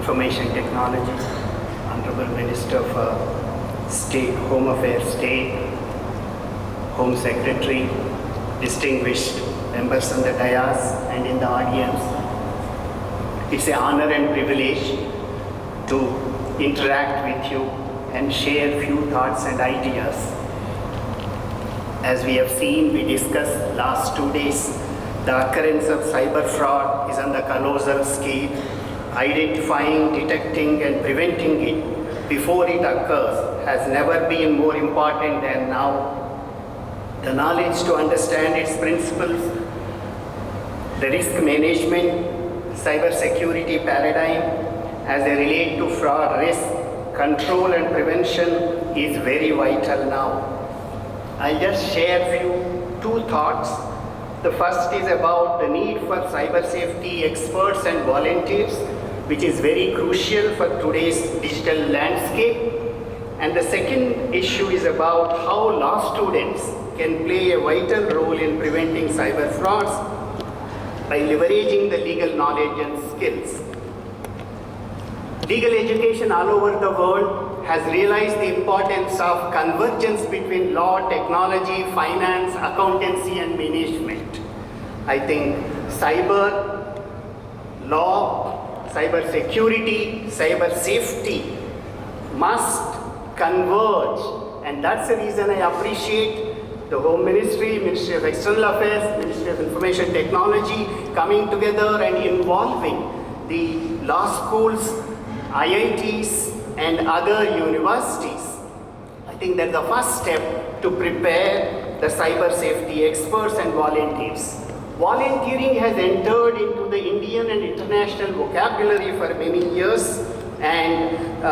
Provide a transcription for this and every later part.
Information Technology, Honorable Minister for State, Home Affairs State, Home Secretary, distinguished members on the dais and in the audience. It's an honor and privilege to interact with you and share few thoughts and ideas. As we have seen, we discussed last 2 days, the occurrence of cyber fraud is on the colossal scale. Identifying, detecting and preventing it before it occurs has never been more important than now. The knowledge to understand its principles, the risk management, cyber security paradigm as they relate to fraud risk, control and prevention is very vital now. I'll just share two thoughts. The first is about the need for cyber safety experts and volunteers, which is very crucial for today's digital landscape. And the second issue is about how law students can play a vital role in preventing cyber frauds by leveraging the legal knowledge and skills. Legal education all over the world has realized the importance of convergence between law, technology, finance, accountancy and management. I think cyber law, cyber security, cyber safety must converge, and that's the reason I appreciate the Home Ministry, Ministry of External Affairs, Ministry of Information Technology coming together and involving the law schools, IITs and other universities. I think that's the first step to prepare the cyber safety experts and volunteers. Volunteering has entered into the Indian and international vocabulary for many years, and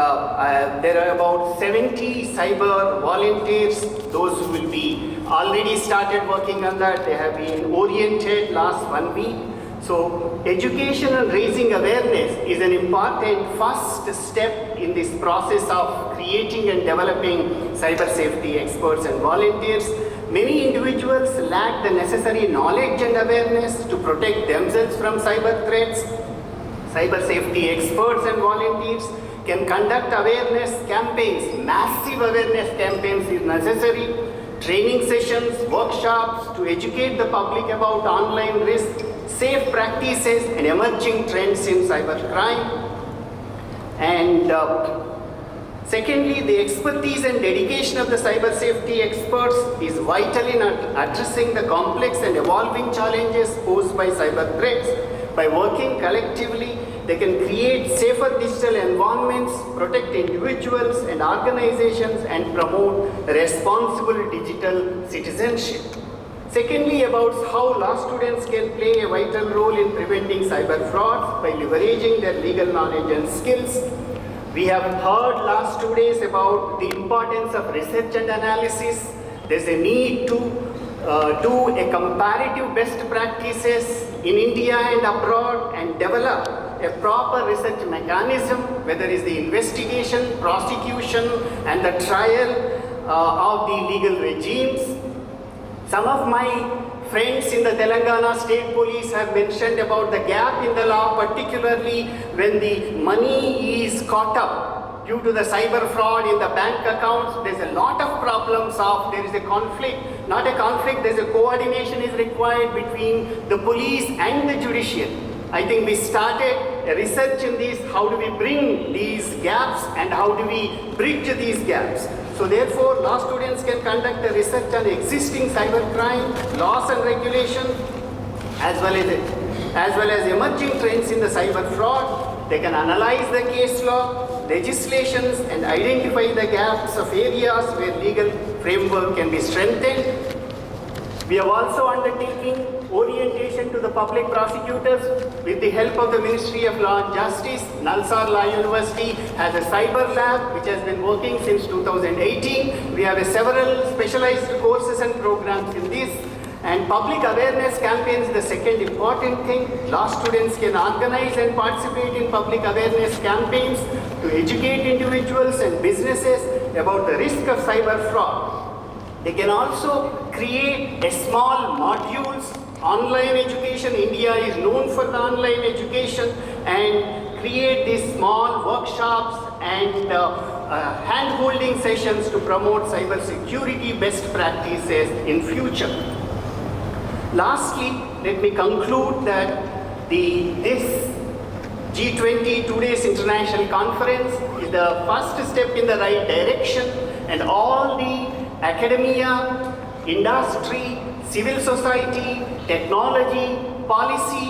there are about 70 cyber volunteers, those who will be already started working on that. They have been oriented last 1 week. So education and raising awareness is an important first step in this process of creating and developing cyber safety experts and volunteers. Many individuals lack the necessary knowledge and awareness to protect themselves from cyber threats. Cyber safety experts and volunteers can conduct awareness campaigns. Massive awareness campaigns is necessary. Training sessions, workshops to educate the public about online risk, safe practices and emerging trends in cybercrime. And secondly, the expertise and dedication of the cyber safety experts is vital in addressing the complex and evolving challenges posed by cyber threats. By working collectively, they can create safer digital environments, protect individuals and organizations, and promote responsible digital citizenship. Secondly, about how law students can play a vital role in preventing cyber frauds by leveraging their legal knowledge and skills. We have heard last 2 days about the importance of research and analysis. There's a need to do a comparative best practices in India and abroad and develop a proper research mechanism, whether it's the investigation, prosecution and the trial of the legal regimes. Some of my friends in the Telangana State Police have mentioned about the gap in the law, particularly when the money is caught up due to the cyber fraud in the bank accounts. There's a lot of problems of, there is a conflict, not a conflict, there's a coordination is required between the police and the judiciary. I think we started a research in this, how do we bring these gaps and how do we bridge these gaps. So therefore, law students can conduct a research on existing cybercrime, laws and regulations, as well as emerging trends in the cyber fraud. They can analyze the case law, legislations, and identify the gaps of areas where legal framework can be strengthened. We have also undertaken orientation to the public prosecutors with the help of the Ministry of Law and Justice. Nalsar Law University has a cyber lab which has been working since 2018. We have several specialized courses and programs in this. And public awareness campaigns is the second important thing. Law students can organize and participate in public awareness campaigns to educate individuals and businesses about the risk of cyber fraud. They can also create a small modules, online education. India is known for the online education, and create these small workshops and hand-holding sessions to promote cybersecurity best practices in future. Lastly, let me conclude that this G20 2 days international conference is the first step in the right direction, and all the academia, industry, civil society, technology, policy,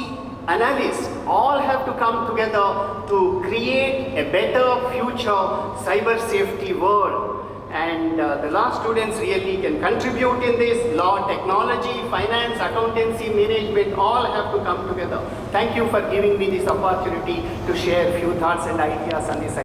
analysts all have to come together to create a better future cyber safety world. And the law students really can contribute in this. Law, technology, finance, accountancy, management, all have to come together. Thank you for giving me this opportunity to share a few thoughts and ideas on this.